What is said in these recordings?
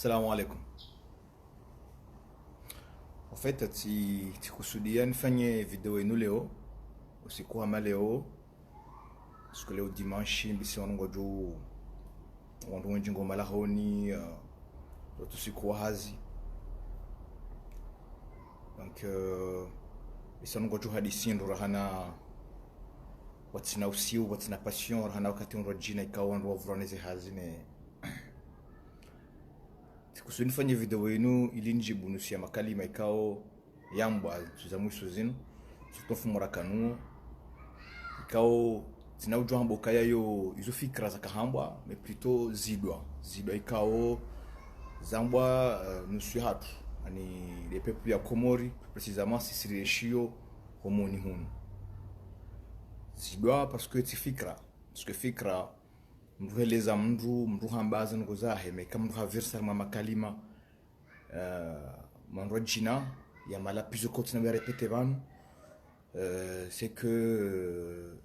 Salam alaikum. En fait, tikusudia nifanye video yenu leo usiku wa leo, siku leo dimanche mbisi wanongojo wandu wengi ngoma la honi usiku wa hazi. Donc mbisi wanongojo hadisi ndo rahana watina usiu watina passion rahana wakati ndo jina ikawa ndo wavraneze hazi ne kusudi nifanye video yenu ili njibu nusu ya makalima ikao yambwa za mwisho zinu tutofumura kanuo ikao zinaujwa hambo kaya yo izo fikra za kahambwa mais plutôt zidwa ikao zambwa nusu ya hatu ani les peuples ya Komori précisément Sicile Shio homoni hunu zidwa parce que fikra mruheleza mru hambaza ngozahe me kama mru haversa makalima manro jina ya mala pizo continue à répéter van c'est que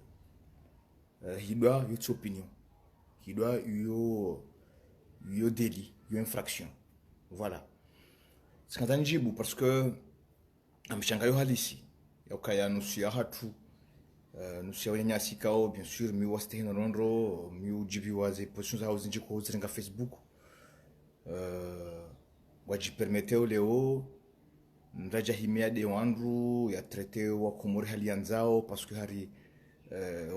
il doit une opinion, il doit une délit, une infraction. Voilà. C'est quand on parce que amshangayo halisi yakaya nusu ya hatu nusu ya nyasi kao bien sûr mi waste hinonro mi ujibi waze positions za uzinji ko uzirenga Facebook waji permeteo leo ndaja himia de wandu ya traité wa Komori hali yanzao parce que hari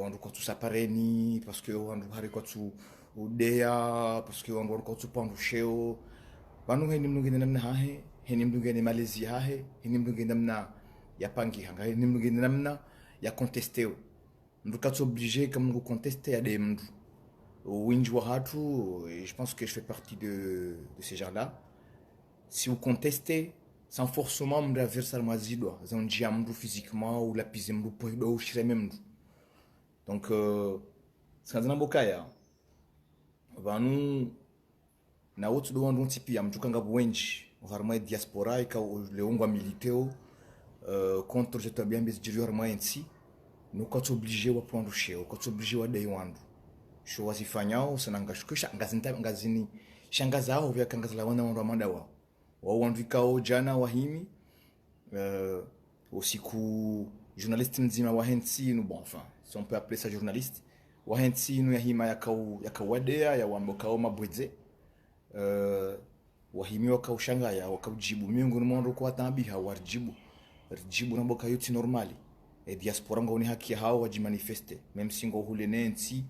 wandu kwa tu sapareni parce que wandu hari kwa tu udea parce que wandu kwa tu pandu sheo banu heni mnungene namna hahe heni mnungene Malaysia hahe heni mnungene namna ya pangi hanga heni mnungene namna ya contester mndu katso obligé comme nous contester ya de mndu winji wa hatu. Et je pense que je fais partie de ces gens-là. Si vous contestez sans forcément mndu aversa mazidwa zanjia mndu physiquement ou la pise mndu poido ou shire mndu. Donc sikazana bokaya vanu na wotu do wandu tipi ya mtukanga bwenji harma diaspora ika leongwa militeo contre je tabia mbezijiri harma ensi no katso obligé wa prendre cheo katso obligé wa dai wandu sho wasifanyao sananga shukisha ngazini shangaza hao vya kangaza la wana wandu amadawa wa wandu ikao jana wahimi usiku journaliste nzima wa hensi no bon enfin si on peut appeler ça journaliste wa hensi no yahima yakawadea ya wambo kao mabweze wahimi wakaushanga ya wakaujibu miongoni mwa kwa tabiha warjibu na boka yote normali et diaspora ngoni haki hao wajimanifeste même si ngo hulene nsi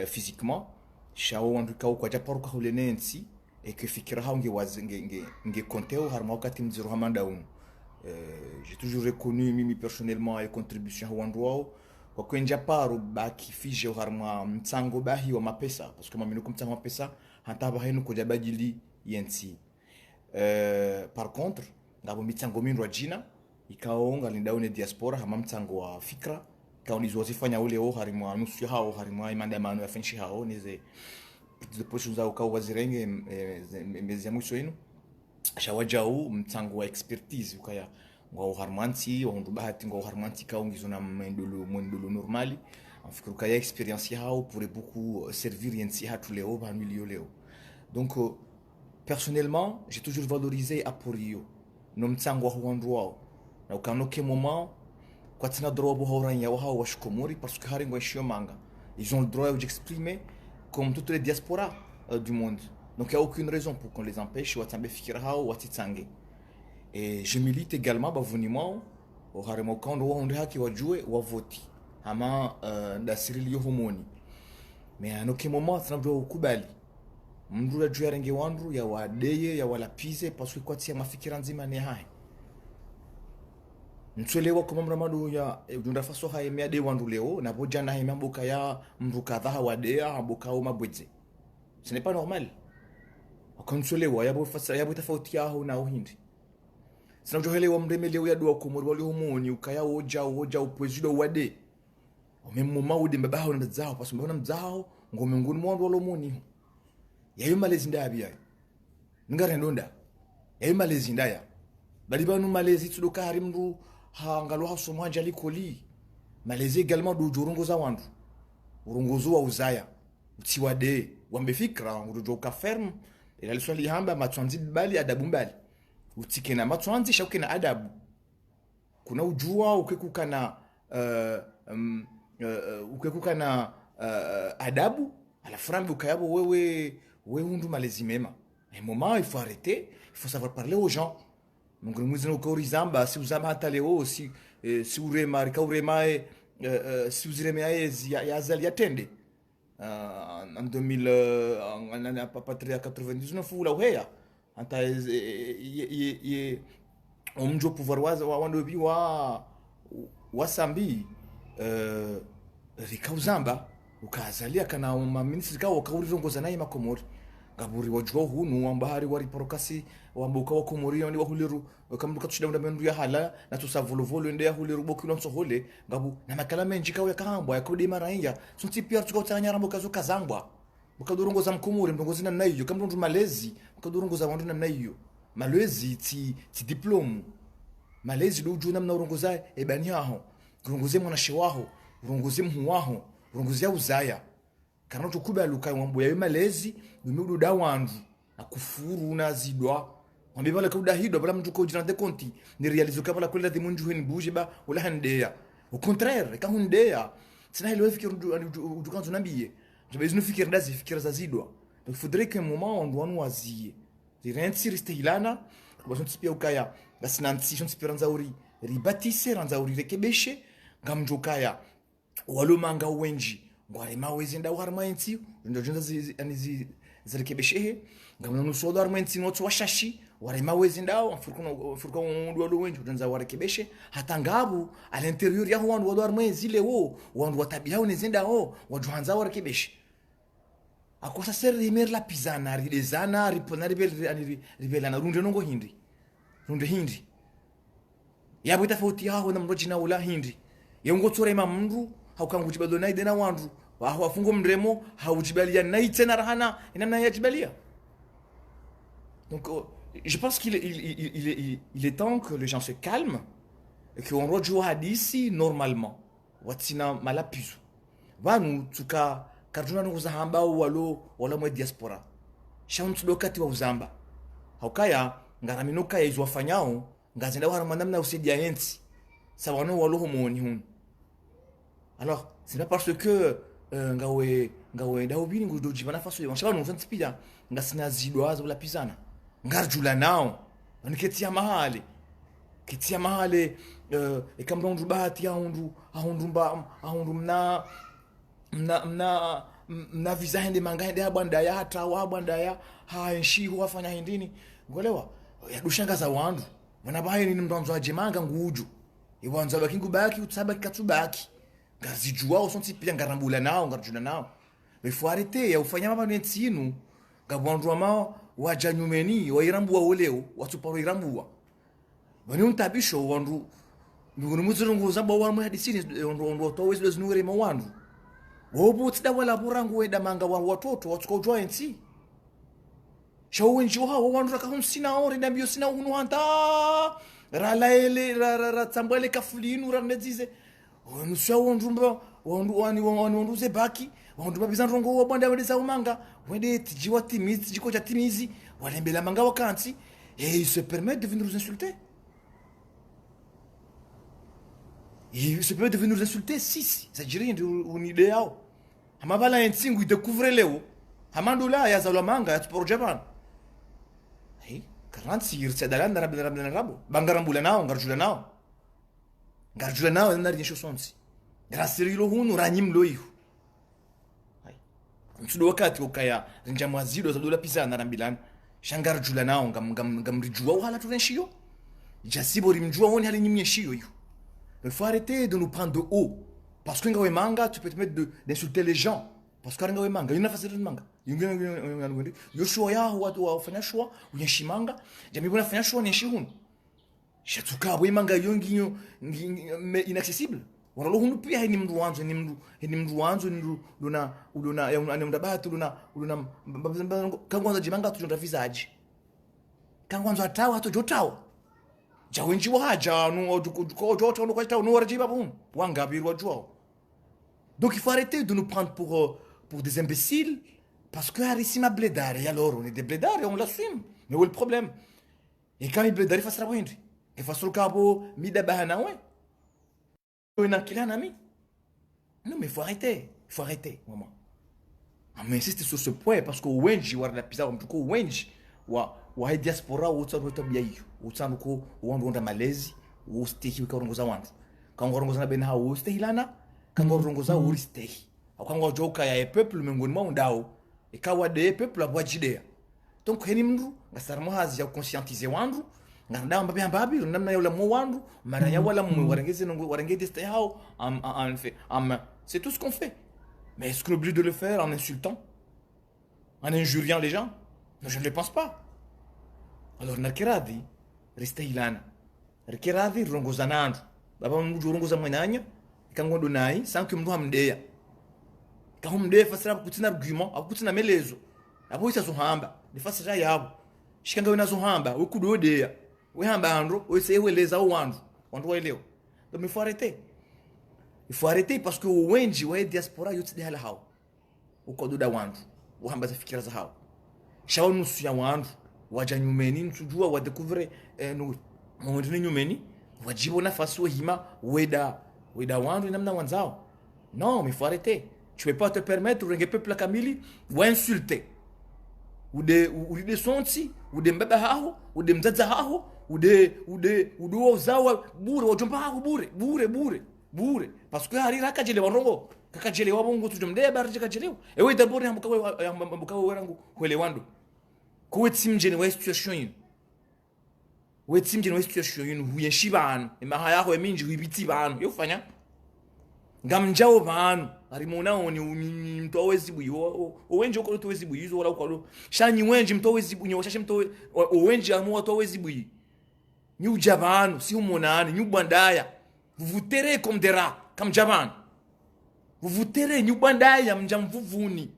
physiquement shao wandu kao kwa japaruka hulene nsi et que fikira hao nge konteo harma wakati mziro hamanda unu. J'ai toujours reconnu mimi personnellement et contribution wandu wao kwa kwenja paru baki fije harma mtsango bahi wa mapesa parce que mamino kumtsango mapesa hantaba henu koja bajili yensi. Par contre ngabo mitsango minro jina ikaonga lindaone diaspora hama mtsango wa fikra kaunizo zifanya ule o harima nusu hao harima imandamano ya fenshi hao nize positions za ukao wazirenge mezi ya mwisho yenu shawajau mtsango wa expertise ukaya ngo harmanti wandu bahati ngo harmanti kaungizo na mwendolo normali afikuru kaya experience yao pour beaucoup servir yensi hatu leo ba milieu leo. Donc personnellement j'ai toujours valorisé aporio no mtsango wa wandu wao na ukanoke moment kwa tina droit bo horanya wa wa shikomori parce que hari ngo ishio manga ils ont le droit d'exprimer comme toutes les diasporas du monde. Donc il n'y a aucune raison pour qu'on les empêche ou attambe fikira ou atitsange. Et je milite également bavunimo au haremo kondo wa onde haki wajue wa voti ama da sirili homoni. Mais à aucun moment tunabdo ukubali mndu ajue arenge wandu ya wadeye ya walapize parce que kwa tia mafikira nzima ni hai ntwelewa kama mramadu ya ujunda faso hai meade wandu leo na bojana hai mamboka ya mndu kadha wadea aboka au mabweze. Ce n'est pas normal. Konsolewa yabo fasa yabo tofauti yao na uhindi sinajohelewa mremeleo ya dua Komori wali homoni ukaya oja uprezido wade omemo maude mbabaho na zao paso mbona mzao ngome nguni mwandu walo moni yayo malezi ndabi yayo ngare ndonda yayo malezi ndaya bali banu malezi tudoka hari mndu hangalo haso mwanja likoli malezi également do jorongo za wandu urungozo wa uzaya utiwade wambe fikra ngurujo ka ferme ila liswali hamba matwanzi bali adabu mbali utike na matwanzi shauke na adabu kuna ujua ukekuka na ukekuka na adabu alafu rambi ukayabo wewe undu malezi mema un moment il faut arrêter il faut savoir parler aux gens donc nous ukorizamba si uzamba hata leo si urema urema si uzirema ya azali yatende en 2000 en patria 99 ula uheya anta omjo pouvoir wa wandobi wa sambi rikauzamba ukazalia kana maministri ka wakaurizongoza naye makomori ngaburi wajwa hunu wambahari wari porokasi wambuka wa komori ndi wahuliru kambuka tushida mendu ya hala na tusavolvolo ndi ya huliru bokilo nsohole ngabu na makala menji ka yakahambwa yakodi maranya sunti pia tukotanya rambo kazo kazangwa bukadurongoza mkomori ndongozi na nayo kamndu malezi bukadurongoza wandu na nayo malezi ti diplome malezi do juna mnarongoza ebani aho urongoze mwanashi waho urongoze mhu waho urongoze uzaya kana tukuba luka wambo ya malezi bimudu da wandu akufuru nazidwa wambe bala kuda hido bala mtu ko jina de konti ni realizo kabala kula de munju hen buje ba wala handeya au contraire ka hundeya sina ile fikir du kanzo nambiye jabe zinu fikir ndazi fikir zazidwa donc faudrait qu'un moment on doit nous azier direnti ristilana kwa sababu pia ukaya basi nanti shon spiranza uri ribatise ranza uri rekebeshe ngamjokaya walomanga wenji ngware mawezi nda warmainti ndo jonza zi zirekebeshe ngamna nusodo armainti notso washashi ware mawezi nda furko ndo walo wenji jonza warekebeshe hata ngabu à l'intérieur ya wandu wado armainti leo wandu watabia unezenda wajuanza warekebeshe akosa seri mer la pizana ridezana ripona ribelana runde nongo hindi yabo tofauti yao na mrojina wala hindi yongo tsore mamndu haukangujibalio na idena wandu wafungo mremo haujibalia na itena rahana inamna yajibalia donc je pense qu'il est temps que les gens se calment et qu'on rejoue hadisi normalement watina malapizo vanu tuka karjuna nuza hamba wala mwe diaspora shauntu dokati wa uzamba haukaya ngaraminoka ya izwafanyao ngazenda waramandamna usedia yenti sabano walo homoni hun alors c'est pas parce que ngawe daubini ngudoji bana faso yon shabano nsantipia ngasina zidwaza la pizana ngarjula nao niketia mahali ekamrondu bahati ya ahundu mna visa hende mangahende abanda ya hata wabanda ya haenshi wafanya hindini ngolewa yadushanga za wandu wanabaye ni mndanzo ajemanga nguju iwanza bakingu baki utsaba katubaki ngazijua usonti pia ngarambula nao ngarjuna nao mais faut arrêter ya ufanya mama netsinu ngabwandu mao wajanyumeni wairambua oleo watuparo irambua bani untabisho wandu ngunu muzurungu zamba wamwe hadisini ndo towezi leznure mo wandu wobu tsida wala burangu weda manga wa watoto watuko jointi shawo njoha wandu rakahumsina ore nambio sina hunu hanta ralaele ra tsambale kafulinu ranedzize onushawo ndumba wandu ze baki wandu babizan rongo wa banda wede saumanga wede tijiwa timizi jiko cha timizi walembela manga wakanti et ils se permettent de venir nous insulter. Il se peut de venir nous insulter si ça dirait une idée yao amabala nsingu découvrir leo amandula ya zalamanga ya sport japan hey karanti irsedalanda rabna rabo bangarambula nao ngarjula nao na rinsho sonsi grasirilo hunu ranyimlo ihu hay msudo wakati ukaya rinjamwazido za dola pisa na rambilana shangarjula nao ngamrijua wala turenshio jasibo rimjua woni hali nyimye shio ihu. Il faut arrêter de nous prendre de haut. Parce que quand manga, tu peux te mettre d'insulter les gens. Parce que quand manga, il y a une facette de manga. Il y a un choix, ou un choix, ou un chimanga. J'ai mis un choix, un chihun. J'ai tout cas, oui, manga, mais inaccessible. On a l'eau, puis il y a une mouanzo, luna, quand on a dit manga, tu as un visage. Quand on a tawa, tu as tawa. Jawenji waja no jota no kwata no warjiba bon wanga birwa jwa. Donc il faut arrêter de nous prendre pour des imbéciles Parce que Harissima blédare, et alors on est des blédards et on l'assume. Mais où est le problème? Et quand il blédare, il fasse la windri. Il fasse le cabo, mida bahana, ouais. On a qu'il a un ami. Non, mais il faut arrêter. Il faut arrêter, maman. Ah, mais insiste sur ce point, parce que Wenji, ou la pizza, ou Wenji, ou a diaspora, ou tsano to biayo, ou tsano ko, ou on malezi, ou stehi, ou rongoza wandu. Quand on rongoza na benha, ou stehi lana, quand on rongoza, ou stehi. Quand on joka ya peuple, mengoni mwa undao. E kawa de peuple abwa jidea. Donc heni mndu ngasarmo hazi ya conscientiser wandu nganda mbabe mbabi namna yola mo wandu mara ya wala mo warengeze ngo warengeze stay how en fait c'est tout ce qu'on fait. Mais est-ce qu'on oublie de le faire en insultant, en injuriant les gens? Non, je ne le pense pas. Alors nakiradi reste ilana rikiradi rongoza nandu baba mndu rongoza mwenanya ikangondo nai sans que mndu amdeya kahumde fasira kutina argument akutina melezo abo isa zuhamba nifasira yabo shikanga wena zuhamba ukudodeya wehamba andro weseweleza wandu waelewa. Donc il faut arrêter parce que wengi wa diaspora yote de hala hao ukododa wandu wahamba za fikira za hao shawo nusu ya wandu waja nyumeni ntujua wa découvrir no mwendini nyumeni wajibo nafasi hima weda wandu namna wanzao. Non, mais il faut arrêter. Tu ne peux pas te permettre de peuple kamili ou insulter. Ou de sonti, ou de mbeba haho, ou de mzaza haho, ou de ozawa bure, wajomba haho bure. Parce que harira kajele warongo, kakajele wabongo tujomde barje kajele. Ewe dabori hambukawe werangu kwele wandu. Kuwe timjeni wa situation yin. We timjeni wa situation yin huyenshi banu, emaha yaho eminji huibiti banu. Yofanya ngamjao banu arimona oni mtu awezi buyo owenje uko to wezi buyo wala uko shanyi wenje mtu awezi buyo washashe mtu owenje amu watu awezi buyo ni ujabanu si umonani ni ubandaya vous terez comme des rats comme jaban vous terez ni ubandaya mjamvuvuni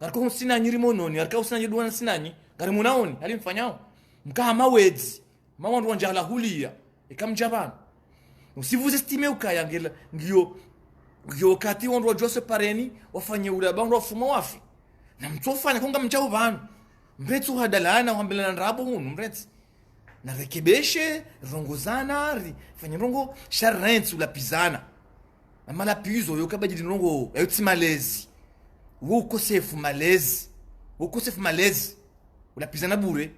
ariko sina nyirimono ni ariko sina yedwana sinanyi garimona oni alimfanyao mkama wezi mawandu wanjala hulia ikamjabanu. Donc si vous estimez ukaya ngio kati wandu wajua separeni wafanye ulaba wandu wafuma wafi na mtofanya konga mchao banu mretu hadalana wambelana nrabo hunu mretu na rekebeshe rongozana fanye rongo sharentu la pizana ama la pizo yokabajidi rongo yoti malezi wokosefu malezi ula pizana bure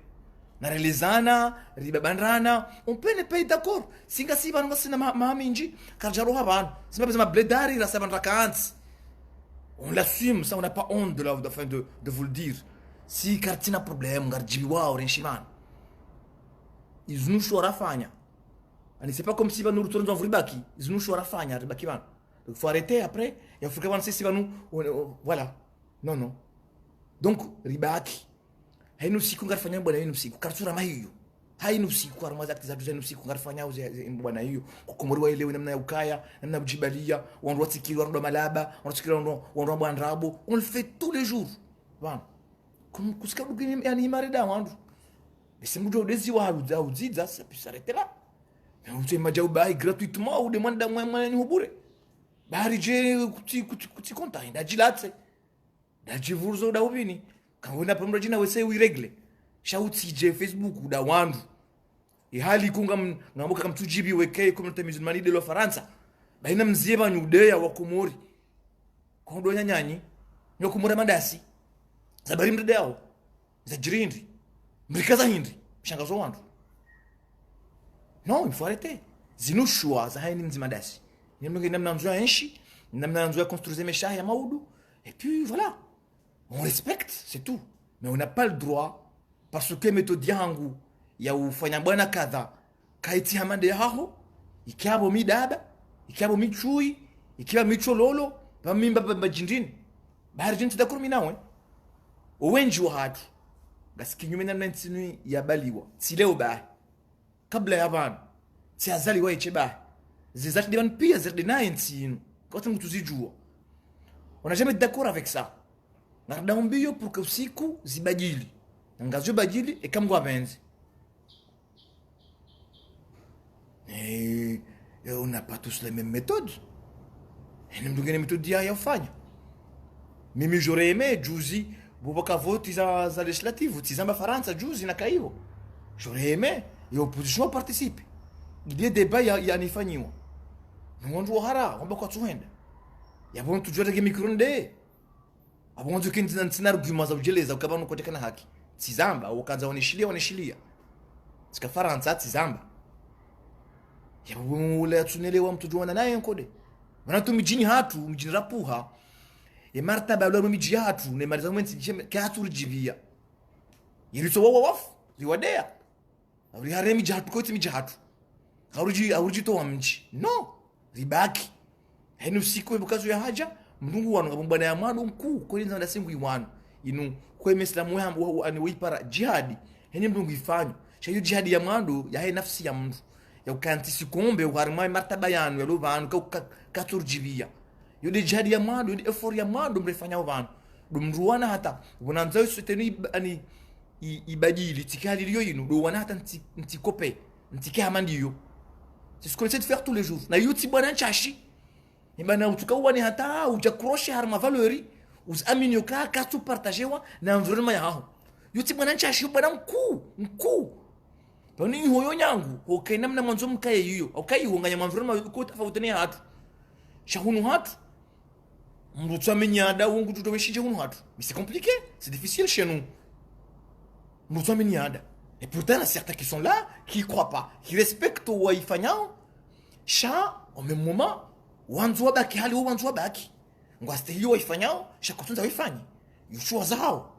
na relezana ribabanrana on peut ne pas d'accord singa si banu basina maminji karjaro habanu c'est pas besoin bledari la sabandra kants on l'assume ça on n'a pas honte de vous le dire si kartina problème ngarjibi wao renshimana izunusho rafanya ani c'est pas comme si banu retourner dans vribaki izunusho rafanya ribaki banu. Donc faut arrêter après et faut que banu si banu voilà non donc ribaki hainu siku ngarifanya bwana hainu siku kartura mahiyo hainu siku armaza aktizabu hainu siku ngarifanya bwana hiyo kukomoriwa ile namna ya ukaya namna bujibalia wandu watikiri wandu malaba watikiri wandu bwandrabo on le fait tous les jours bwana comme kusika dugini yani marida wandu ese mudo dezi wa uziza ça peut s'arrêter là mais on te maja ubai gratuitement ou demande da mwa ni hubure bari je kuti konta inda jilatse da jivurzo da ubini kawena pamra jina wese uiregle shauti je Facebook da wandu ihali kunga ngamuka kamtujibi weke communauté musulmane de la France baina mzieba nyudeya wa Komori kondo nyanyanyi nyokumura mandasi zabari mdedao za jirindi mrikaza hindi shangazo wandu. Non, il faut arrêter zinushwa za haini mzimandasi namna nzua enshi namna nzua construire mesha ya maudu et puis voilà. On respecte, c'est tout. Mais on n'a pas le droit, parce que méthode yangu, ya ufanya bwana kadha, kaiti hamande haho, ikiabo midaba, ikiabo michui, ikiabo michololo, pamimba bajindini. Bahari jinti da kurumi nawe. Uwenji wa hatu. Gasi kinyume na nantinu ya baliwa. Sileo bahi. Kabla ya vanu. Si azali wa iche bahi. Zizati divan pia zirdi na yentinu. Kwa tangu tuzijua. On n'a jamais d'accord avec ça. Nadaombio pour que usiku zibadili ngazo badili ekamgwa benzi et on n'a pas tous les mêmes méthodes et nous avons des méthodes ya yafanya mimi j'aurais aimé juzi boboka vote za législative tizamba Faransa juzi na kaivo. J'aurais aimé et opposition participe. Des débats yanifanyiwa. Nwandu hara wamba kwa tuenda. Yabona tujore gemikronde. Abonzo kintina ntina argument za ujeleza ukabano kotekana haki. Tizamba wakaanza wanishilia. Sika Faransa tizamba. Yabula tunelewa mtu juana naye nkode. Manatu mijini hatu mjini rapuha. E martaba lwa miji hatu ne mariza mwenzi katu rijibia. Yiriso wafu riwadea. Uri hare miji hatu kote miji hatu. Auruji to mji. No, ribaki. Henu siku ebukazo ya haja mndungu wanu ngabumbana ya madu mkuu kweli nza ndasengu iwanu. Inu kwa islamu wa ani wipara jihadi. Heni mndungu ifanyo. Shayu jihadi ya madu ya hai nafsi ya mdu. Ya ukantisi kumbe uharimai martaba yanu ya luva anu katurjibia. Yode jihadi ya madu, yode effort ya madu mrefanya uvanu. Dumruwana hata unanzao sutenu ibadili tikali liyo yinu. Duwana hata ntikope. Ntike hamandiyo. C'est ce qu'on essaie de faire tous les jours. Na yuti bwana nchashi. Ibana utuka wani hata ujakroshe harma valeri. Uz aminyo ka tu partagewa na environnement ya hao. Yuti bwana nchashi bwana mkuu. Pani hoyo nyangu, okay namna mwanzo mkaye hiyo. Okay nganya environnement ko tofauti hatu. Shahunu hatu. Mrutu amenyada wongu tutomeshije hunu hatu. Mais c'est compliqué, c'est difficile chez nous. Mrutu amenyada. Et pourtant, il y a certains qui sont là, qui ne croient pas, qui respectent le Waifanyao. Cha, au même moment, wanzwa baki hali wanzwa baki. Ngwaste hiyo Waifanyao, cha kutunza Waifanyi. Yuchua zao.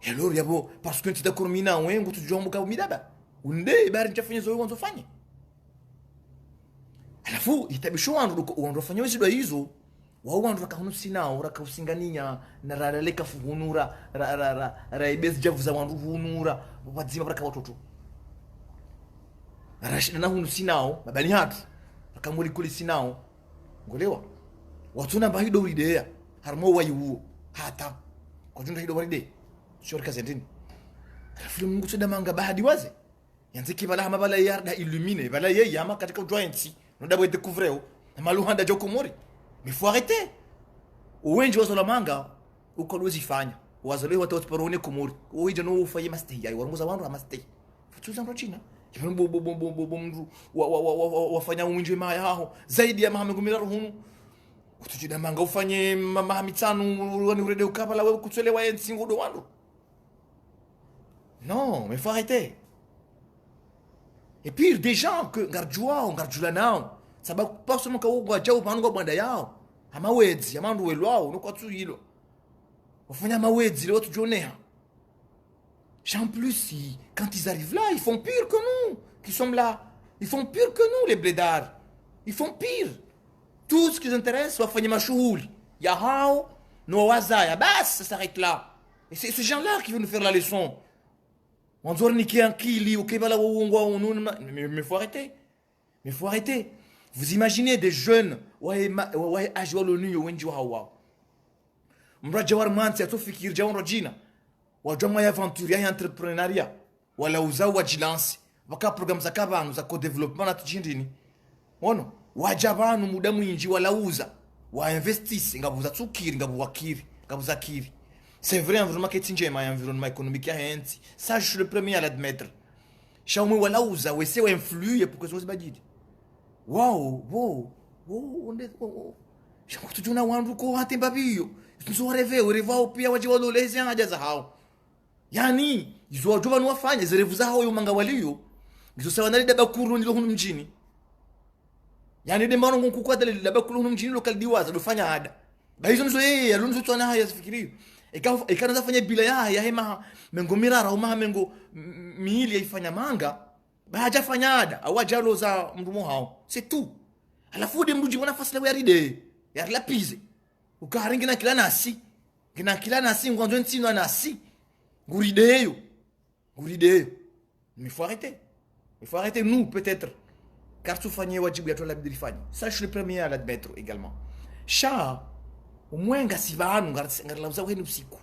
Et alors, yabo, parce que tu t'as cormina, wengu, tu joues muka umidaba. Unde, ibari nchafanya zoe wanzo fanye. Alafu, itabisho wanzo fanya wezi doa hizo. Wanzo raka hunu sinao, raka usinganinya, na raraleka fuhunura, raibezi javu za wanzo hunura. Wadzima baraka watoto arashida na hunu sinao babani hatu akamuli kuli sinao ngolewa watuna bahido idea harmo wayu hata kwa junda hido waride shori kazendini alafu mungu soda manga bahadi waze yanze kibala mabala yarda illumine bala ye yama katika joints no dabo découvrir na maluhanda joko mori mais faut arrêter uwenji wazo la manga uko lozifanya wazale watu watuparone kumuri uije no ufaye mastei ayi warongoza wandu amastei futuza ndo china mndu wafanya uwinjwe maya haho zaidi ya mahame ngumira ruhunu utujida manga ufanye mahamitanu wani urede ukabala wewe kutselewa yensingo do wandu non mais faut arrêter et puis des gens que ngarjula nao sababu personne ka ugwa jau panu banda yao amawezi amandu welwao no kwatsu hilo wafanya mawezi leo tujonea. En plus, quand ils arrivent là, ils font pire que nous, qui sommes là. Ils font pire que nous, les blédards. Ils font pire. Tout ce qui les intéresse, c'est faire des machoules. Yahao, no wazaya, bas, ça s'arrête là. Et c'est ces gens-là qui veulent nous faire la leçon. On doit niquer un kili, ok, voilà, mais faut arrêter. Mais faut arrêter. Vous imaginez des jeunes, ouais, ajwa l'ONU, wenji wa. Mraja warmanti atofikir jawan rojina. Wajama ya aventure ya entrepreneuria. Wala uzao wajilansi. Waka program za kabanu za co-development na tujindini. Ono, wajabanu muda mwinji wala uza. Wa investisse ngabuza tsukiri ngabuwakiri, ngabuza kiri. C'est vrai environnement ketinjema ya environnement économique ya henti. Ça je suis le premier à l'admettre. Shaumwe wala uza wese wa influer pour que ça se badidi. Wow, onde tujuna wandu ko hatemba biyo tuzo revao pia waje walolezi haja za hao yani izo wajoba nuwafanya zirevu za hao yomanga waliyo ngizo sawa nali daba kuru ndilo hunu mjini yani de maro ngonku kwa dali daba kuru hunu mjini lokal diwaza dofanya ada baizo nizo yeye alunzo twana haya sifikiri ikaanza fanya bila ya hema mengo mirara au maha mengo miili yaifanya manga baja fanya ada au ajalo za mrumo hao c'est tout alafu de mruji wana fasila ya ride ya lapize ukaharingi na kila nasi ngwanzo ntino nasi ngurideyo mais faut arrêter nous peut-être car tu fanye wajibu ya tola bidifanye ça je suis le premier à l'admettre également cha umwenga sivanu ngarlauza wenu usiku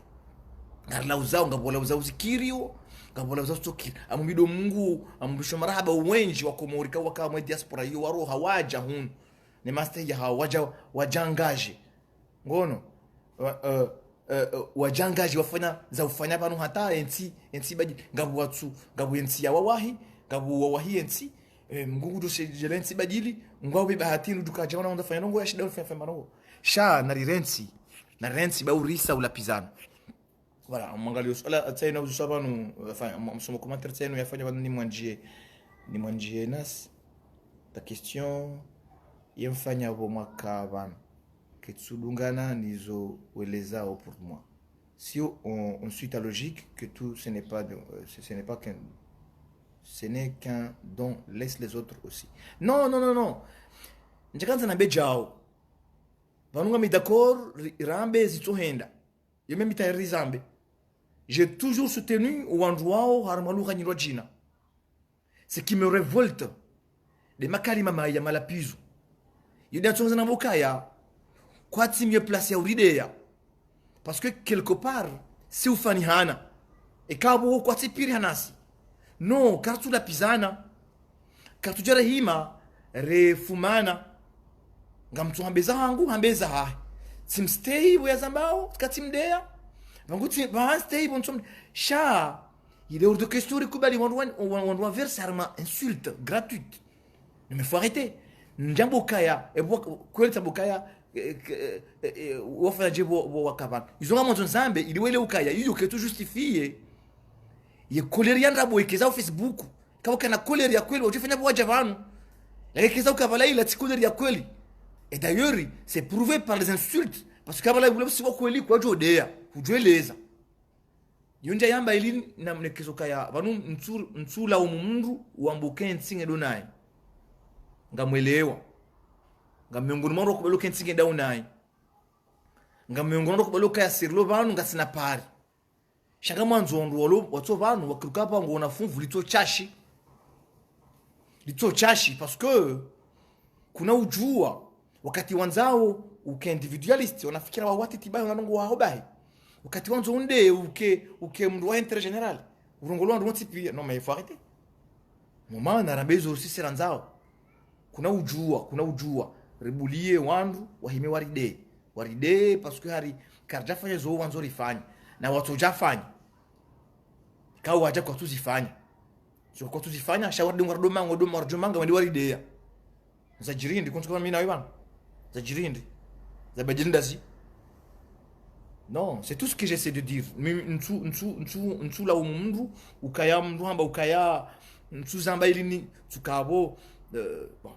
ngarlauza ngabola uzikirio ngabola uzostokira amubido mungu amubisho marahaba uwenji wa komorika wakamwe diaspora yo waro hawaja hunu ne master ya hawaja wajangaje ngono wajangaji wafanya za ufanya pano hata ensi baji ngabu watu ngabu ensi ya wawahi ngabu wawahi ensi mgungu do sejele ensi bajili ngwawe bahatini dukaja wana fanya nongo ya shida ufanya marongo sha na rensi ba urisa ulapizana. Voilà, mwangalio swala tena uzusaba nu fanya msomo commentaire tena yafanya bana ni mwanjie nas ta question yemfanya bo mwaka bana ketsudungana nizo welezao pour moi. Si on suit ta logique que tout ce n'est pas qu'un don, laisse les autres aussi. Non. Njakanza na bejao. Vanunga mi d'accord rambe zitohenda. Yeme mi tayari zambe. J'ai toujours soutenu au endroit harmalu ganyiro jina. Ce qui me révolte de makali mama ya malapizo. Yodi atonza na bokaya. Kwa ti mieux placé à l'idée. Parce que quelque part, si vous fani hana, et kabo kwa ti piri hanasi. Non, car tu la pisana, car tu jara hima, refumana, ngam tu hambeza hangu, hambeza hai. Tim stay, vous yazambao, katim dea. Vangu tim, van stay, bon som. Cha, il est hors de question de kubali, on doit verser arma insulte, gratuite. Mais faut arrêter. Njambokaya, et quoi bokaya, wafanya jibo wakavana izonga mwanzo nzambe iliwele ukaya hiyo ketu justifie ye koleri yanda bo ikeza Facebook kama kana koleri ya kweli wajifanya bwaja vanu lakini keza ukavala ile tikoleri ya kweli et d'ailleurs c'est prouvé par les insultes parce que kavala bule si kweli kwa jodea kujeleza yonja yamba ili na mnekezo kaya vanu ntsula umundu uambuke nsinge donai ngamwelewa ngamiongoni mwa kubelo kentinge daunai ngamiongoni kubelo kaya sirlo banu ngasina pari shaka mwanzo ndolo watso banu wakiruka pa ngona fumvu lito chashi parce que kuna ujua wakati wanzao uke individualist wanafikira wa wati tibayo nanongo wao bai wakati wanzo unde uke mndu wa intérêt général urongolo ndo tipi non mais faut arrêter mama na rambezo aussi seranzao kuna ujua ribulie wandu wahime waride parce que hari karjafanya zo wanzo rifanya na watu jafanya kawa waja kwa tuzifanya so kwa tuzifanya shawardi ngordoma wandi waride za jirindi kuntu kama mimi na wewe za jirindi za bajindazi. Non, c'est tout ce que j'essaie de dire. Ntu la umundu ukaya mndu hamba ukaya ntu zamba ilini tukabo bon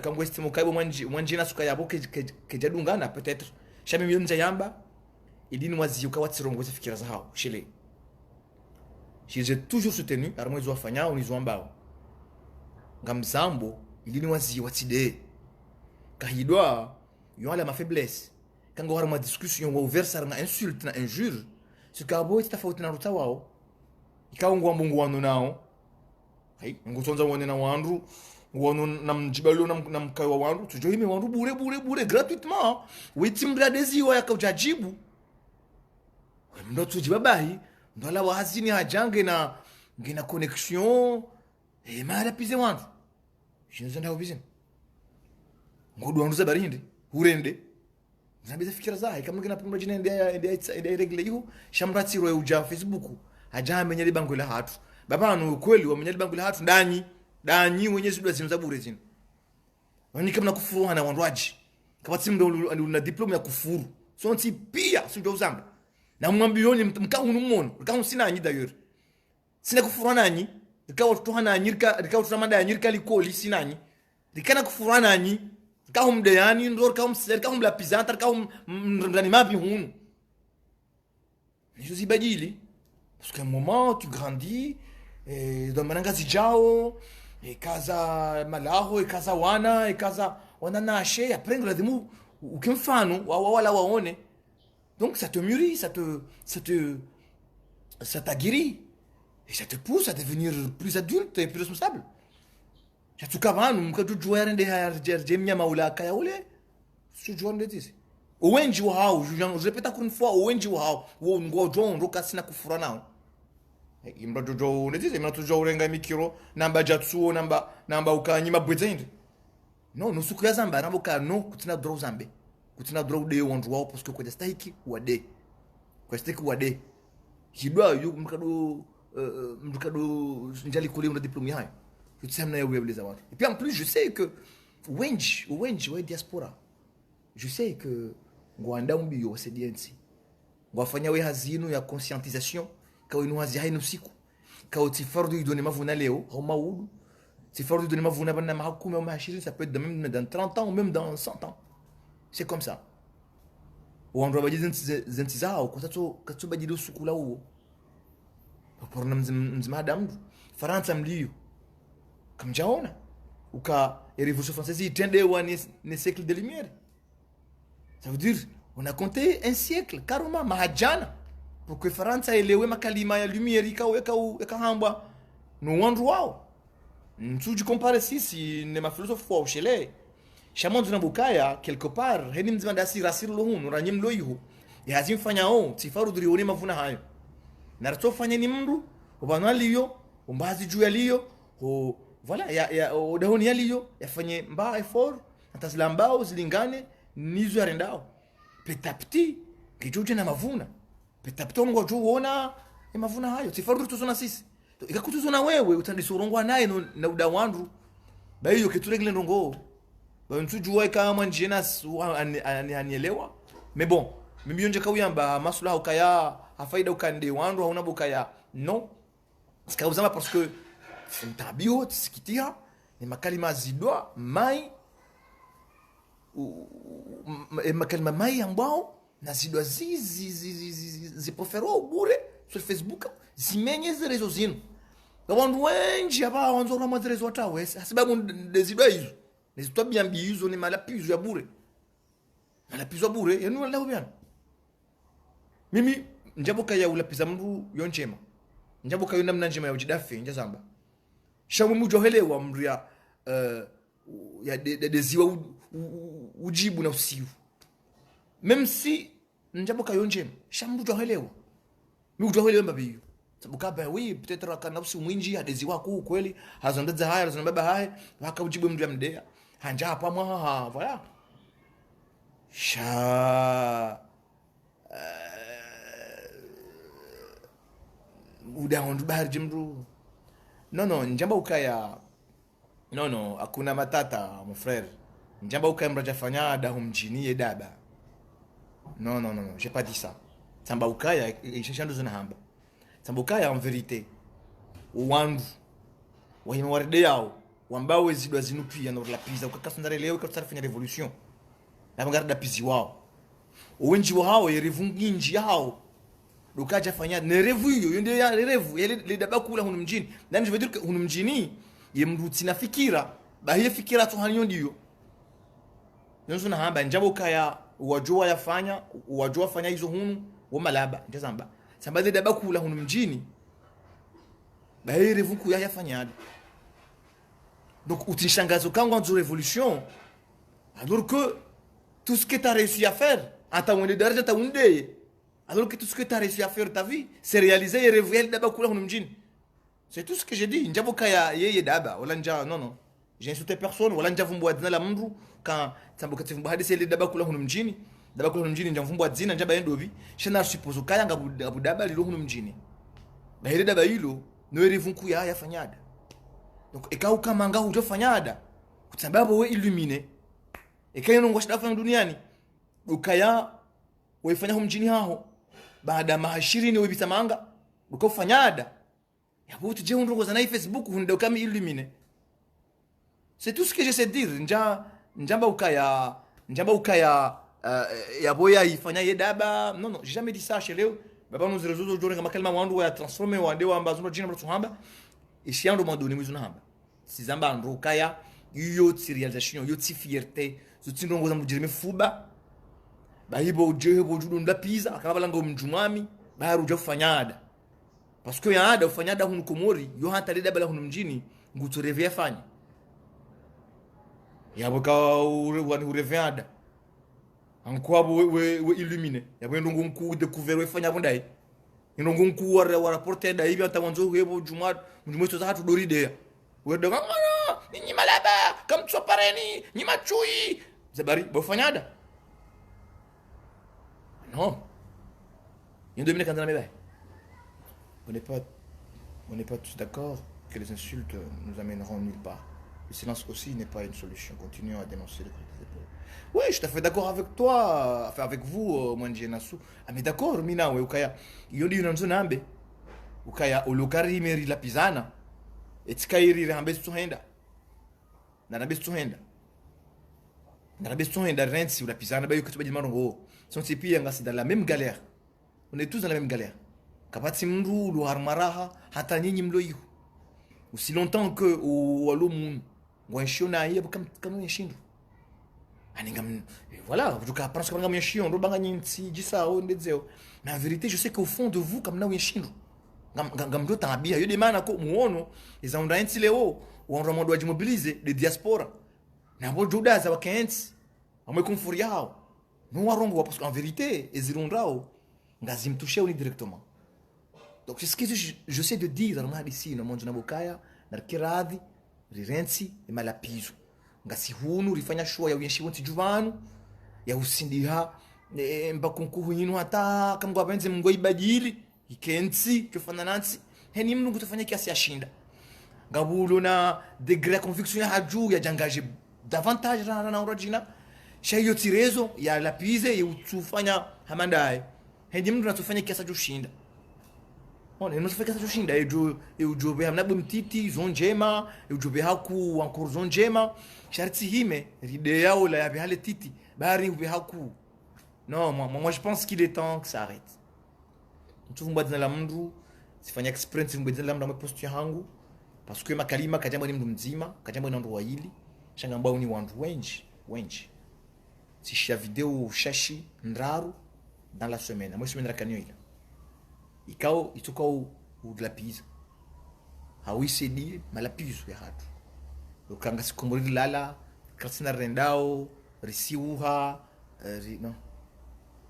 comme vous estimez kaibo mwanji na suka yabo ke jadungana peut-être shame mionja yamba idini wazi ukawatsirongo zifikira za hao shile j'ai toujours soutenu armoizo wafanya unizo ambao ngamzambo idini wazi watide kahidwa yona ma faiblesse kango harma discussion wa ouvert na insulte na injure sukabo itafauti na ruta wao ikaungwa mbungu wanu nao hai ngutonza wone na wandu wono namjibalo namkawa wandu tujohime wandu bure gratuitement wetimra deziwa yakaujajibu ndo tujibabahi ndo la wazini hajange na ngina connexion mara pize wandu shinzenda ubizini ngodo wandu za barinde hurende zabiza fikira zahi kama ngina pumra jina ndia regle hiyo shamrati roe uja Facebook haja menyeli bango la hatu babanu kweli wamenyeli bango la hatu danyi mwenyezi dua zinu zabure zinu wani kama na kufuru hana wanduaji kama timu na diploma ya kufuru so nti pia sujo uzamba na mwambioni mkahunu mmono mkahunu sina anyi d'ailleurs sina kufuru hana anyi ikawa tuto hana anyi ikawa tutamanda anyi ika likoli sina anyi ikana kufuru hana anyi ikawa mdeyani ndor ikawa mla pizanta ikawa mrandani mapi hunu nijo zibadili parce qu'à un moment tu grandis et dans mananga zijao et kaza malaho et kaza wana et kaza wana nashe après nglazimu ukimfano wala waone donc ça te mûrit ça t'aguerrit et ça te pousse à devenir plus adulte et plus responsable. Chatukavanu mkajujua rende jemnya maula kaya ule sujua ndetizi uwenji wao je répète encore une fois uwenji wao wo ngojo ndoka sina kufura nao imba jojo ndetizi imba tujo urenga mikiro namba jatsuo namba ukanyima bwezende non nusuku ya zamba namba ka no kutina draw zambe kutina draw de wandu wao parce que kwa stahiki wade kwa steki wade hidwa yu mkado njali kule una diplôme hayo utsamna ya uwebeleza watu. Et puis en plus je sais que wengi wa diaspora je sais que ngwanda umbiyo wasediensi ngwafanya we hazinu ya conscientisation kwa inu hazi hainu siku kwa tifardu idone mavuna leo au maudu tifardu idone mavuna bana mahakuma au mahashiri, ça peut être même dans 30 ans ou même dans 100 ans. C'est comme ça. Wandu wabajizi zenti zao kwa tatu bajidi usukula huo porna mzimada mdu Faransa mliyo kamjaona uka révolution française itende wa ne siècle de lumière. Ça veut dire on a compté un siècle carrément mahajana pour que Faransa elewe makalima ya lumière ika hamba no wandu wao ntuji compare sisi ne mafilosofo wa ushele shamondu na bukaya quelque part heni mzima dasi rasiru lohunu ranyim loihu ya hazim fanya tifaru durioni mavuna hayo narto fanya ni mndu ubanaliyo umbazi juu yaliyo voilà ya odahoni yaliyo yafanye mba effort atazila mbao zilingane nizo yarendao petapti kijuje na mavuna petapti ngo jo uona mavuna hayo tifaru tuzona sisi ikakutuzona wewe utandisurongwa naye na udawandu bayo kituregle ndongo bantujuwa kama njena anielewa mais bon mimi yonje kawiyamba masula ukaya afaida ukande wandu hauna bukaya non sikawuzama parce que mtabio tisikitia ni makalima zidwa mai makalima mai ambao na zidwa zipofero bure sur Facebook zimenye zerezo zinu wandu wengi hapa wanzo na mazerezo atawe sababu zidwa hizo nezitwa byambi hizo ni malapizo ya bure malapizo ya bure yani wala ubiana mimi njabuka ya ulapiza mru yonchema njabuka yona mnanjema ya ujidafe njazamba shamu mujohelewa mria ya deziwa ujibu na usiu même si njabuka yonchema shamu mujohelewa mi ujohelewa mbabiyo sabuka ba oui peut-être kana usi mwinji adeziwa ku kweli hazondaza haya hazonababa haya waka ujibu mria mdea hanja hapa mwa voilà sha udaondu bahari jimru no njamba ukaya no hakuna matata mon frère njamba ukaya mraja fanya da humjini daba non j'ai pas dit ça samba ukaya ishashando zona hamba samba ukaya en vérité wandu wahima waride yao wambao wezidwa zinupia na lapiza ukakasundare leo ukafanya revolution na bangarda pizi wao uwenji wao yerivunginji yao dukaja fanya ne revu hiyo ndio ya revu ile daba kula hunu mjini ndani je veux dire que hunu mjini yemruti na fikira bahiye fikira tu hanyo ndio nzo na hamba njabo kaya wajua fanya hizo hunu wa malaba ndazamba samba ile daba kula hunu mjini bahiye revu ku yafanya donc utishangazo kango nzo révolution alors que tout ce que tu as réussi à faire atawende daraja taunde alors que tout ce que tu as réussi à faire ta vie c'est réaliser et révéler d'abord kula hunu mjini. C'est tout ce que j'ai dit. Njabuka ya yeye daba wala nja non j'ai insulté personne wala njavumbu adina la mndu quand tambuka tivumbu hadisi ile daba kula hunu mjini daba kula hunu mjini njavumbu adina njaba endovi shena suppose kaya ngabu daba lilo hunu mjini na ile daba hilo no revunku ya yafanyada donc ekau kama ngao hujafanyada kwa sababu we illumine ekaino ngwashida fanya duniani ukaya waifanya mjini hao baada mahashirini webitamanga ukofanyada yapo tuje undongo za na Facebook hunde kama illumine. C'est tout ce que j'essaie de dire. Njamba ukaya ya boya ifanya yedaba non j'ai jamais dit ça chez Léo baba nous réseaux aujourd'hui kama kalma wandu ya transformer wande wa ambazo jina mtu hamba ishiando mandoni mwizo hamba sizamba ndrukaya yo ti réalisation yo ti fierté zo ti ndongo za mujirime fuba bahibo ujebo judo ndapiza akabala ngo mjumami baharu uja kufanyada parce que yaada ufanyada hunu komori yo hata leda bala hunu mjini ngutu revia fanya yaboka wani ureviada ankwabo we illumine yabo ndongo nku découvert we fanya bondai ndongo nku wa rapporter da hivi atawanzo hebo juma mjumoto za hatu doride we doga ni malaba kamtso pareni ni machui zabari bo fanyada non Il y a 2 minutes quand on a médaille. On n'est pas, on n'est pas tous d'accord que les insultes nous amèneront nulle part. Le silence aussi n'est pas une solution. Continuons à dénoncer le côté des épaules. Oui, je suis tout à fait d'accord avec toi, enfin avec vous, Mwanji Nassou. Ah, mais d'accord, mina, ouais, ukaya. Yodi unanzonambe. Ukaya, olokari meri la pizana. Et tikairi rambe suhenda. Na rambe suhenda. Na rambe suhenda rensi ou la pizana, bah, yukutu badi marongo. Son tipi, c'est dans la même galère. On est tous dans la même galère. Kapati mru, lo harmaraha, hata nyinyi mlo yu. Aussi longtemps que au walo moun, wanshona yebo comme yenshindu. Aningam, voilà, je pense que ngam yenshion, ro banga nyinti, jisa o ndezeo. Mais en vérité, je sais qu'au fond de vous, comme na yenshindu. Ngam do tabia, yo demana ko muono, ils ont rien leo, ou on doit mobiliser les diaspora. Na bo juda za wakents, amwe konfuriao. Non warongo parce qu'en vérité, ezirundrao, ngazim touché ou directement. Donc c'est ce que je sais de dire dans ici no monjo na bokaya na kiradi rirensi e malapizo ngasi hunu rifanya show ya uyenshi wonti juvanu ya usindiha mbakunkuhu yinu hata kamgwa benze mngwa ibajiri ikensi kufana nansi heni mnungu tufanya kiasi yashinda ngabulo na degré conviction ya haju ya jangaje davantage na original shayo tirezo ya lapize ya utufanya hamandaye heni mnungu natufanya kiasi jushinda. Olha, não se faz essa justinda. Eu jobe hamna bumtiti zonjema, eu jobe haku encore zonjema. Sharti hime, l'idée ou la yabihale titi, bari ou haku. Non, moi je pense qu'il est temps que ça arrête. Tu vumba dans la mndu, si fanya express vumba dans la mndu na postu yangu, parce que makalima kajambo ni mndu mzima, kajambo ni ndo waili, shangamba uni wandu wenji. Si shia video shashi ndraru dans la semaine. Moi semaine rakanyo ila. Ikao itukao udlapiza hawisedi malapizo ya hatu ukanga sikumuri lala kasina rendao risiuha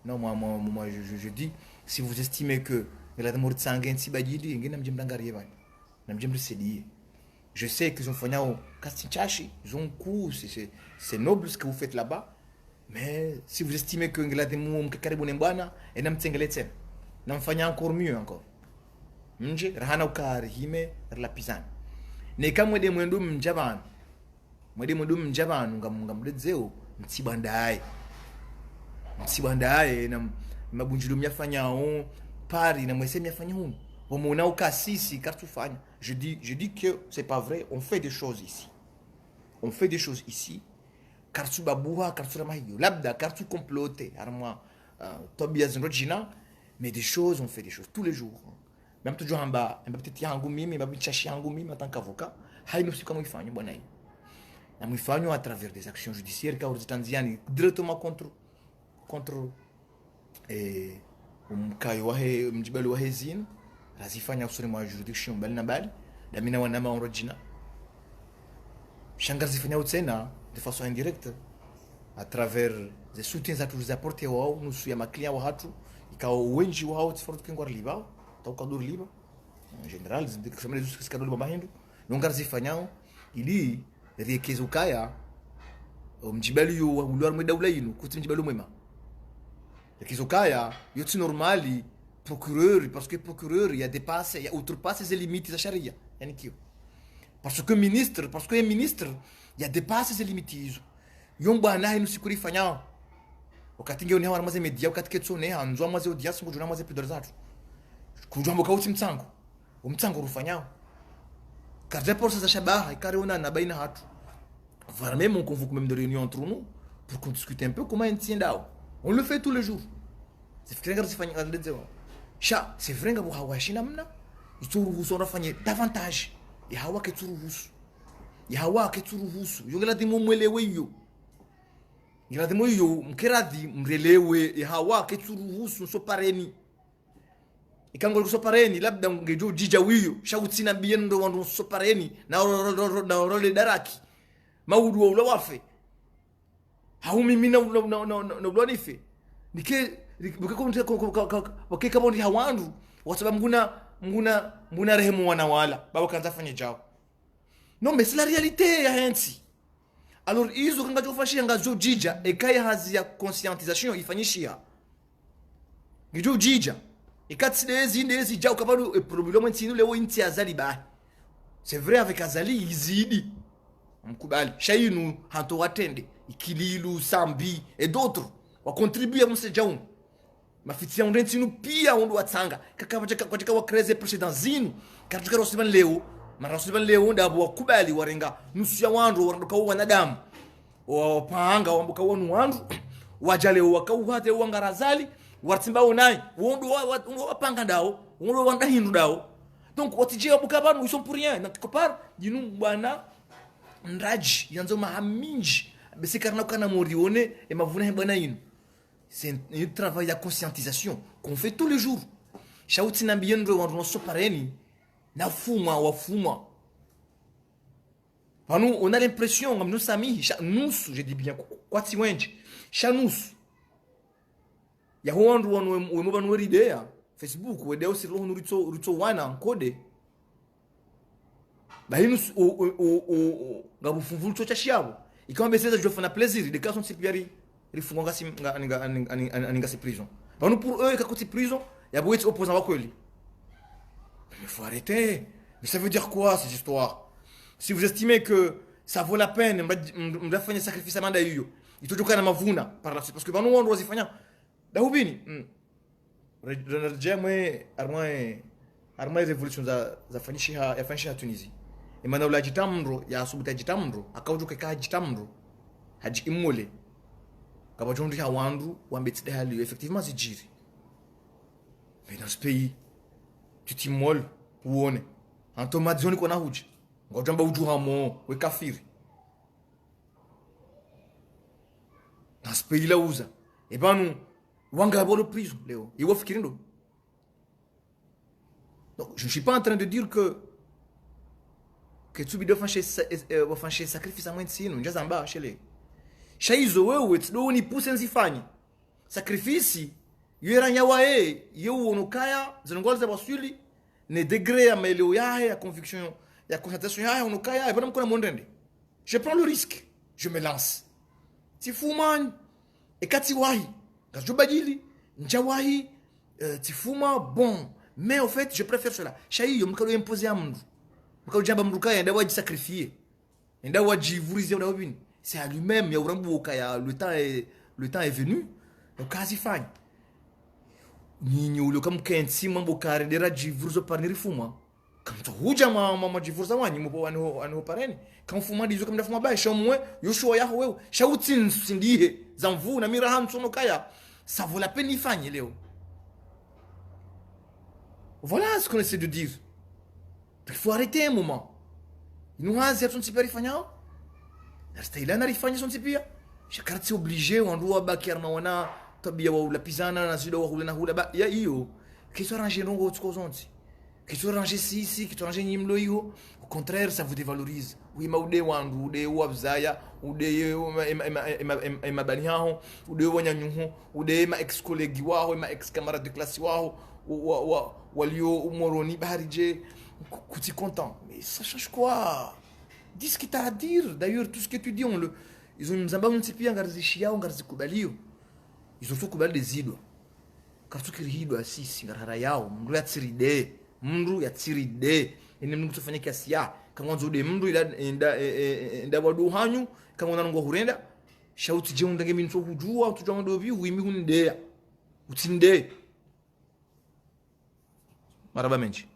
non moi je dis si vous estimez que la mort sanguine si badili ngena mjimdangarie bani na mjimrisedi je sais qu'ils ont fanyao kastinchashi ils ont coup c'est noble ce que vous faites là-bas mais si vous estimez que ngela demu mkakaribu nembwana ena mtsengeletse namfanya encore mieux encore nje rahana ukari hime la pisana ne kamwe de mwendo mjabanu ngamledzeo mtsibandaye na mabunjido myafanyao pari na mwese myafanya huno wamona ukasisi kartufanya je dis que c'est pas vrai, on fait des choses ici kartu babuha kartu ramahiyo labda kartu comploter arma Tobias Rogina. Mais des choses, on fait des choses tous les jours. Même toujours en bas, peut-être yangu mimi, chashi yangu mimi en tant qu'avocat, haino si kama ifanye bwana hii. Na mifanywa à travers des actions judiciaires ka urzitanziani directement contre umkayo wahe mjibali wa hezin, razifanya usuri mwa juridiction bali na bali, da mina wanama original. Shangazi fanya utsena de façon indirecte à travers des soutiens à tous apporter wao nusu ya maklia wa hatu ikawa wengi wao tofauti kingwa libao toka dur liba en général kusema hizo sikadoli mabahindu nongar zifanyao ili riekezo kaya mjibali yo ulwar mweda yinu kuti mjibali mwema riekezo kaya yoti normali procureur parce que procureur il a dépassé il a outrepassé les limites de charia yani kio parce que ministre il a dépassé ses limites yomba nahi nusikuri fanyao wakati ngeo ni hawa maze media wakati ketso ne hanzwa maze audience ngujuna maze pidor zatu kujambo kauti mtsango rufanyao karja porsa za shabaha ikariona na baina hatu voilà même on convoque même des réunions entre nous pour qu'on discute un peu comment entiendao on le fait tous les jours c'est vrai que c'est fanya ndezewa sha c'est vrai ngabo hawashina mna ituruhusu rafanye davantage ya hawa keturuhusu yongela dimo mwelewe yo ngiradimo yo mkeradi mrelewe hawa keturuhusu so pareni ikangol so pareni labda ngejo jija wiyo shautsina biendo wandu so pareni na role daraki maudu wa ulawafe haumi mina no blonife nike bukako kama ndi hawandu wasababu mguna rehemu wanawala baba kanza fanya jao non mais c'est la réalité ya hensi. Alors hizo kanga jofashia ngazo jija ekaya hazi ya conscientisation ifanyishia ngijo jija et quand c'est déjà capable problème c'est le inti azali ba c'est vrai avec azali izidi mkubali shainu hanto watende ikililu sambi et d'autres wa contribuer à ce jaun mafitia ndentinu pia ndo watsanga kakava wa crazy précédent zinu katika rosiban leo mara rosiban leo ndabo wakubali warenga nusu ya wandu warandoka wanadamu wapanga wambuka wonu wandu wajale wakauhate wangarazali wartimba onai wondo wapanga ndao wondo wanda hindu ndao donc watije wabuka banu ils sont pour rien na quelque part dinu bwana ndaji yanzo mahaminji bese karna kana morione e mavuna bwana inu. C'est un travail de conscientisation qu'on fait tous les jours. Shauti na mbiyendo wandu so pareni na fuma wa fuma. Nous on a l'impression comme nous amis nous je dis bien quoi ti wenje chanus ya wandu wanu banu idea Facebook we deo sirlo rito wana kode ba hinu ngabu funvulu cho chashabo ikawa beseza je fana plaisir de cas sont sipiari rifunga ngasi prison. Nous pour eux quand prison ya bo être opposant wakweli. Mais faut arrêter. Mais ça veut dire quoi cette histoire? Si vous estimez que ça vaut la peine de faire un sacrifice à manda hiyo itotoka na mavuna par la suite parce que banu wando wazifanya dahubini rejemwe armai revolution za fanyisha Tunisia imana ula jitamro ya subuta jitamro akaujuka ka jitamro haji imole kabajondi ha wandu wambetide hali effectivement zijiri mais dans ce pays tu t'immoles uone antoma zoni kona huji ngojamba ujuhamo we kafiri dans ce pays là uza et ben nous wanga bolo prison leo iwo fikirindo. Donc je ne suis pas en train de dire que tu dois faire sacrifice à moins de sino njazamba shele shaizo wewe tdo ni pusen zifanye sacrifice yera wae yo onokaya zinongolza basuli ne degré ya meleo ya conviction ya concentration ya onokaya et pas mkona mondende je prends le risque je me lance tifuma et kati wahi ngajobadili njawahi tifuma bon mais en fait je préfère cela shai yo mkalo imposer à mndu mkalo jamba mndu kaya ndawa sacrifier ndawa jivurize ndawa bini c'est à lui-même ya urambu kaya le temps est venu donc kazi fanya nyinyi ule kama kensi mambo kare dera jivurizo parniri fuma kama to huja mama jivuriza wanyi mbo ano pareni kama fuma dizo kama fuma ba shamwe yoshua yaho wewe shauti nsindihe za mvu na miraha msono kaya ça vaut la peine ifanye leo. Voilà ce qu'on essaie de dire. Il faut arrêter un moment. Nous hazi son super ifanya resta ilana rifanya son super shakarti obligé wandu baki armawana tabia wa ulapizana na zido wa hulana hula ba ya hiyo kitu arranger rongo tkozonzi kitu arranger si kitu arranger nyimlo hiyo au contraire ça vous dévalorise. Oui maude wandu ude wabzaya ude mabani hao ude wanyanyuho ude ma ex collègue wao ma ex camarade de classe wao walio umoroni barije kuti content mais ça change quoi? Dis ce que tu as à dire. D'ailleurs tout ce que tu dis ils ont mzamba mtipia ngarizishia ngarizikubalio ils ont tout kubali des idwa kartukiri hidwa sisi ngarara yao mndu ya tsiride ene mndu kutofanya kiasi ya kama nzo de mndu enda wadu hanyu kama unango hurenda shauti je undage minso hujua tujwa ndobi wimi hunde utinde maraba menchi